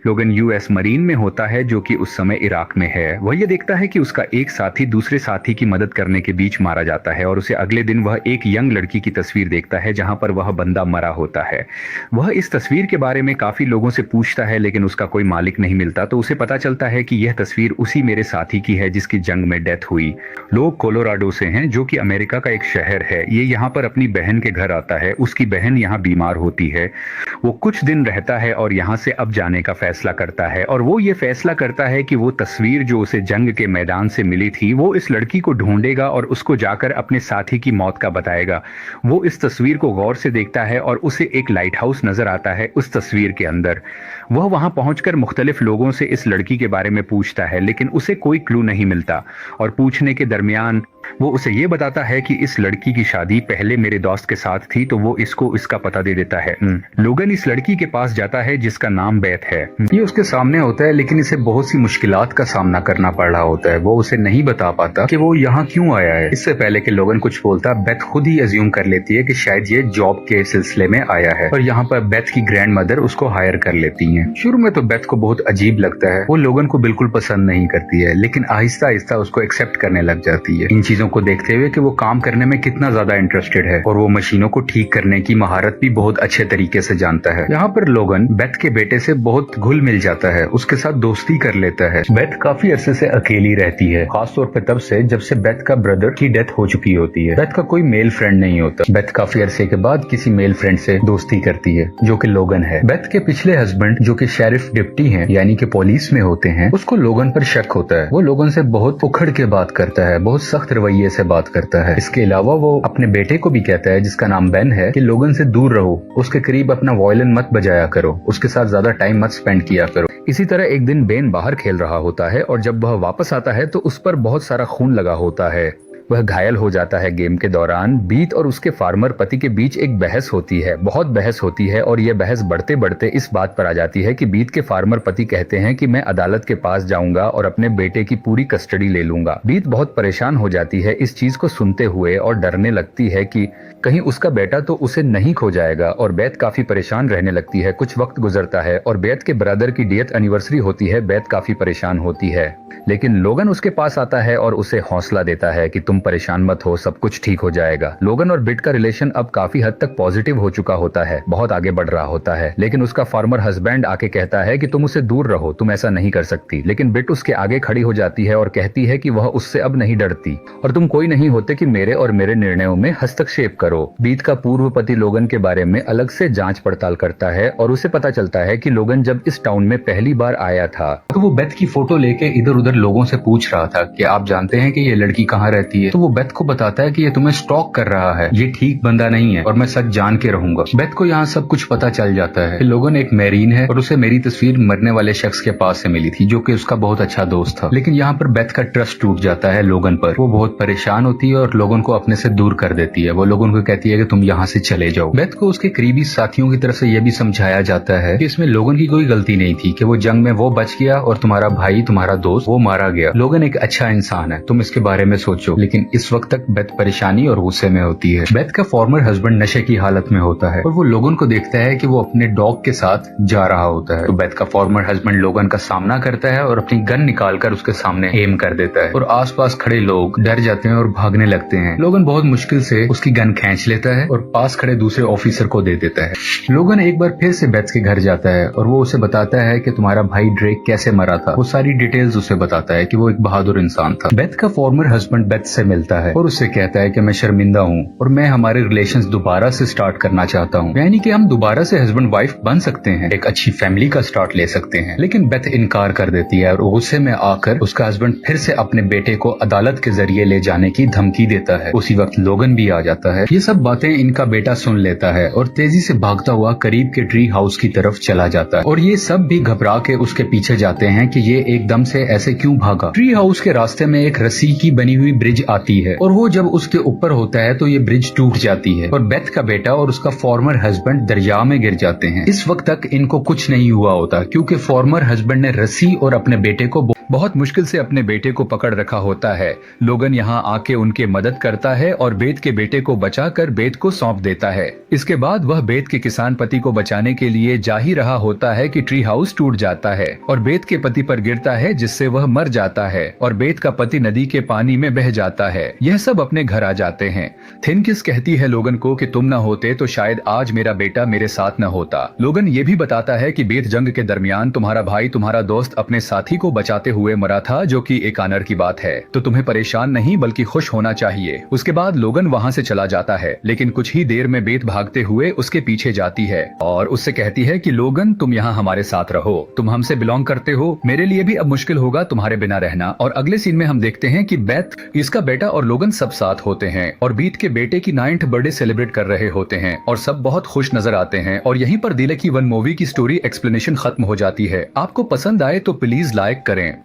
लोगन US marine में होता है जो कि उस समय इराक में है। वह ये देखता है कि उसका एक साथी दूसरे साथी की मदद करने के बीच मारा जाता है और उसे अगले दिन वह एक यंग लड़की की तस्वीर देखता है जहां पर वह बंदा मरा होता है। वह इस तस्वीर के बारे में काफी लोगों से पूछता है लेकिन उसका कोई मालिक नहीं मिलता, तो उसे पता चलता है कि यह तस्वीर उसी मेरे साथी की है जिसकी जंग में डेथ हुई। लोग कोलोराडो से हैं जो कि अमेरिका का एक शहर है। ये यहाँ पर अपनी बहन के घर आता है। उसकी बहन यहाँ बीमार होती है। वो कुछ दिन रहता है और यहाँ से अब जाने का फैसला करता है और वो ये फैसला करता है कि वो तस्वीर जो उसे जंग के मैदान से मिली थी वो इस लड़की को ढूंढेगा और उसको जाकर अपने साथी की मौत का बताएगा। वो इस तस्वीर को गौर से देखता है और उसे एक लाइट हाउस नजर आता है उस तस्वीर के अंदर। वह वहां पहुंचकर मुख्तलिफ लोगों से इस लड़की के बारे में पूछता है लेकिन उसे कोई क्लू नहीं मिलता और पूछने के दरमियान वो उसे ये बताता है कि इस लड़की की शादी पहले मेरे दोस्त के साथ थी, तो वो इसको इसका पता दे देता है। लोगन इस लड़की के पास जाता है जिसका नाम बेथ है। ये उसके सामने होता है लेकिन इसे बहुत सी मुश्किलात का सामना करना पड़ रहा होता है। वो उसे नहीं बता पाता कि वो यहाँ क्यों आया है। इससे पहले कि लोगन कुछ बोलता, बेथ खुद ही अज्यूम कर लेती है कि शायद ये जॉब के सिलसिले में आया है और यहाँ पर बेथ की ग्रैंड मदर उसको हायर कर लेती है। शुरू में तो बेथ को बहुत अजीब लगता है, वो लोगन को बिल्कुल पसंद नहीं करती है, लेकिन आहिस्ता आहिस्ता उसको एक्सेप्ट करने लग जाती है, इन चीजों को देखते हुए कि वो काम करने में कितना ज्यादा इंटरेस्टेड है और वो मशीनों को ठीक करने की महारत भी बहुत अच्छे तरीके से जानता है। यहाँ पर लोगन बेथ के बेटे से बहुत घुल मिल जाता है, उसके साथ दोस्ती कर लेता है। बेथ काफी अरसे से अकेली रहती है, खासतौर पर तब से जब से बेथ का ब्रदर की डेथ हो चुकी होती है। बेथ का कोई मेल फ्रेंड नहीं होता। बेथ काफी अरसे के बाद किसी मेल फ्रेंड से दोस्ती करती है जो कि लोगन है। बेथ के पिछले हस्बैंड जो कि शेरिफ डिप्टी हैं, यानी कि पुलिस में होते हैं, उसको लोगन पर शक होता है। वो लोगन से बहुत उखड़ के बात करता है, बहुत सख्त रवैये से बात करता है। इसके अलावा वो अपने बेटे को भी कहता है जिसका नाम बेन है कि लोगन से दूर रहो, उसके करीब अपना वायलिन मत बजाया करो, उसके साथ ज्यादा टाइम मत स्पेंड किया करो। इसी तरह एक दिन बेन बाहर खेल रहा होता है और जब वह वापस आता है तो उस पर बहुत सारा खून लगा होता है। वह घायल हो जाता है। गेम के दौरान बीत और उसके फार्मर पति के बीच एक बहस होती है, बहुत बहस होती है और यह बहस बढ़ते बढ़ते इस बात पर आ जाती है कि बीत के फार्मर पति कहते हैं कि मैं अदालत के पास जाऊंगा और अपने बेटे की पूरी कस्टडी ले लूंगा। बीत बहुत परेशान हो जाती है इस चीज को सुनते हुए और डरने लगती है कि कहीं उसका बेटा तो उसे नहीं खो जाएगा और बेथ काफी परेशान रहने लगती है। कुछ वक्त गुजरता है और बेथ के ब्रदर की डेथ एनिवर्सरी होती है। बेथ काफी परेशान होती है लेकिन लोगन उसके पास आता है और उसे हौसला देता है कि तुम परेशान मत हो, सब कुछ ठीक हो जाएगा। लोगन और बिट का रिलेशन अब काफी हद तक पॉजिटिव हो चुका होता है, बहुत आगे बढ़ रहा होता है, लेकिन उसका फार्मर हस्बैंड आके कहता है कि तुम उससे दूर रहो, तुम ऐसा नहीं कर सकती। लेकिन बिट उसके आगे खड़ी हो जाती है और कहती है कि वह उससे अब नहीं डरती और तुम कोई नहीं होते कि मेरे और मेरे निर्णयों में हस्तक्षेप करो। बीत का पूर्व पति लोगन के बारे में अलग से जांच पड़ताल करता है और उसे पता चलता है कि लोगन जब इस टाउन में पहली बार आया था तो वो बेथ की फोटो लेके इधर उधर लोगों से पूछ रहा था कि आप जानते हैं कि ये लड़की कहाँ रहती है। तो वो बेथ को बताता है कि ये तुम्हें स्टॉक कर रहा है, ये ठीक बंदा नहीं है और मैं सच जान के रहूंगा। बेथ को यहाँ सब कुछ पता चल जाता है कि लोगन एक मैरीन है और उसे मेरी तस्वीर मरने वाले शख्स के पास से मिली थी जो कि उसका बहुत अच्छा दोस्त था। लेकिन यहाँ पर बेथ का ट्रस्ट टूट जाता है लोगन पर। वो बहुत परेशान होती है और लोगन को अपने से दूर कर देती है। वो लोगन को कहती है कि तुम यहाँ से चले जाओ। बेथ को उसके करीबी साथियों की तरफ से यह भी समझाया जाता है कि इसमें लोगन की कोई गलती नहीं थी, कि वो जंग में वो बच गया और तुम्हारा भाई, तुम्हारा दोस्त, वो मारा गया। लोगन एक अच्छा इंसान है, तुम इसके बारे में सोचो। लेकिन इस वक्त तक बेथ परेशानी और गुस्से में होती है। बेथ का फॉर्मर हस्बैंड नशे की हालत में होता है और वो लोगन को देखता है कि वो अपने डॉग के साथ जा रहा होता है। तो बेथ का फॉर्मर हस्बैंड लोगन का सामना करता है और अपनी गन निकालकर उसके सामने एम कर देता है और आसपास खड़े लोग डर जाते हैं और भागने लगते हैं। लोगन बहुत मुश्किल से उसकी गन खींच लेता है और पास खड़े दूसरे ऑफिसर को दे देता है। लोगन एक बार फिर से बेथ के घर जाता है और वो उसे बताता है कि तुम्हारा भाई ड्रेक कैसे मरा था। वो सारी डिटेल्स उसे बताता है कि वो एक बहादुर इंसान था। बेथ का फॉर्मर हस्बैंड बेथ से मिलता है और उससे कहता है कि मैं शर्मिंदा हूँ और मैं हमारे रिलेशंस दोबारा से स्टार्ट करना चाहता हूँ, यानी कि हम दोबारा से हस्बैंड वाइफ बन सकते हैं, एक अच्छी फैमिली का स्टार्ट ले सकते हैं। लेकिन बेथ इनकार कर देती है और गुस्से में आकर उसका हस्बैंड फिर से अपने बेटे को अदालत के जरिए ले जाने की धमकी देता है। उसी वक्त लोगन भी आ जाता है। ये सब बातें इनका बेटा सुन लेता है और तेजी से भागता हुआ करीब के ट्री हाउस की तरफ चला जाता है और ये सब भी घबरा के उसके पीछे जाते हैं कि ये एकदम से ऐसे क्यों भागा। ट्री हाउस के रास्ते में एक रस्सी की बनी हुई ब्रिज आती है और वो जब उसके ऊपर होता है तो ये ब्रिज टूट जाती है और बेथ का बेटा और उसका फॉर्मर हस्बैंड दरिया में गिर जाते हैं। इस वक्त तक इनको कुछ नहीं हुआ होता क्योंकि फॉर्मर हस्बैंड ने रस्सी और अपने बेटे को बहुत मुश्किल से अपने बेटे को पकड़ रखा होता है। लोगन यहाँ आके उनके मदद करता है और बेत के बेटे को बचाकर बेत को सौंप देता है। इसके बाद वह बेत के किसान पति को बचाने के लिए जा ही रहा होता है कि ट्री हाउस टूट जाता है और बेत के पति पर गिरता है, जिससे वह मर जाता है और बेत का पति नदी के पानी में बह जाता है। यह सब अपने घर आ जाते हैं। थिनकिस कहती है लोगन को कि तुम न होते तो शायद आज मेरा बेटा मेरे साथ न होता। लोगन ये भी बताता है कि बेत जंग के दरमियान तुम्हारा भाई तुम्हारा दोस्त अपने साथी को बचाते हुए मरा था, जो कि एक ऑनर की बात है, तो तुम्हें परेशान नहीं बल्कि खुश होना चाहिए। उसके बाद लोगन वहाँ से चला जाता है, लेकिन कुछ ही देर में बेत भागते हुए उसके पीछे जाती है और उससे कहती है कि लोगन तुम यहाँ हमारे साथ रहो, तुम हमसे बिलोंग करते हो, मेरे लिए भी अब मुश्किल होगा तुम्हारे बिना रहना। और अगले सीन में हम देखते हैं कि बेथ, इसका बेटा और लोगन सब साथ होते हैं और बीत के बेटे की 9th बर्थडे सेलिब्रेट कर रहे होते हैं और सब बहुत खुश नजर आते हैं। और यहीं पर द लकी वन मूवी की स्टोरी एक्सप्लेनेशन खत्म हो जाती है। आपको पसंद आए तो प्लीज लाइक करें।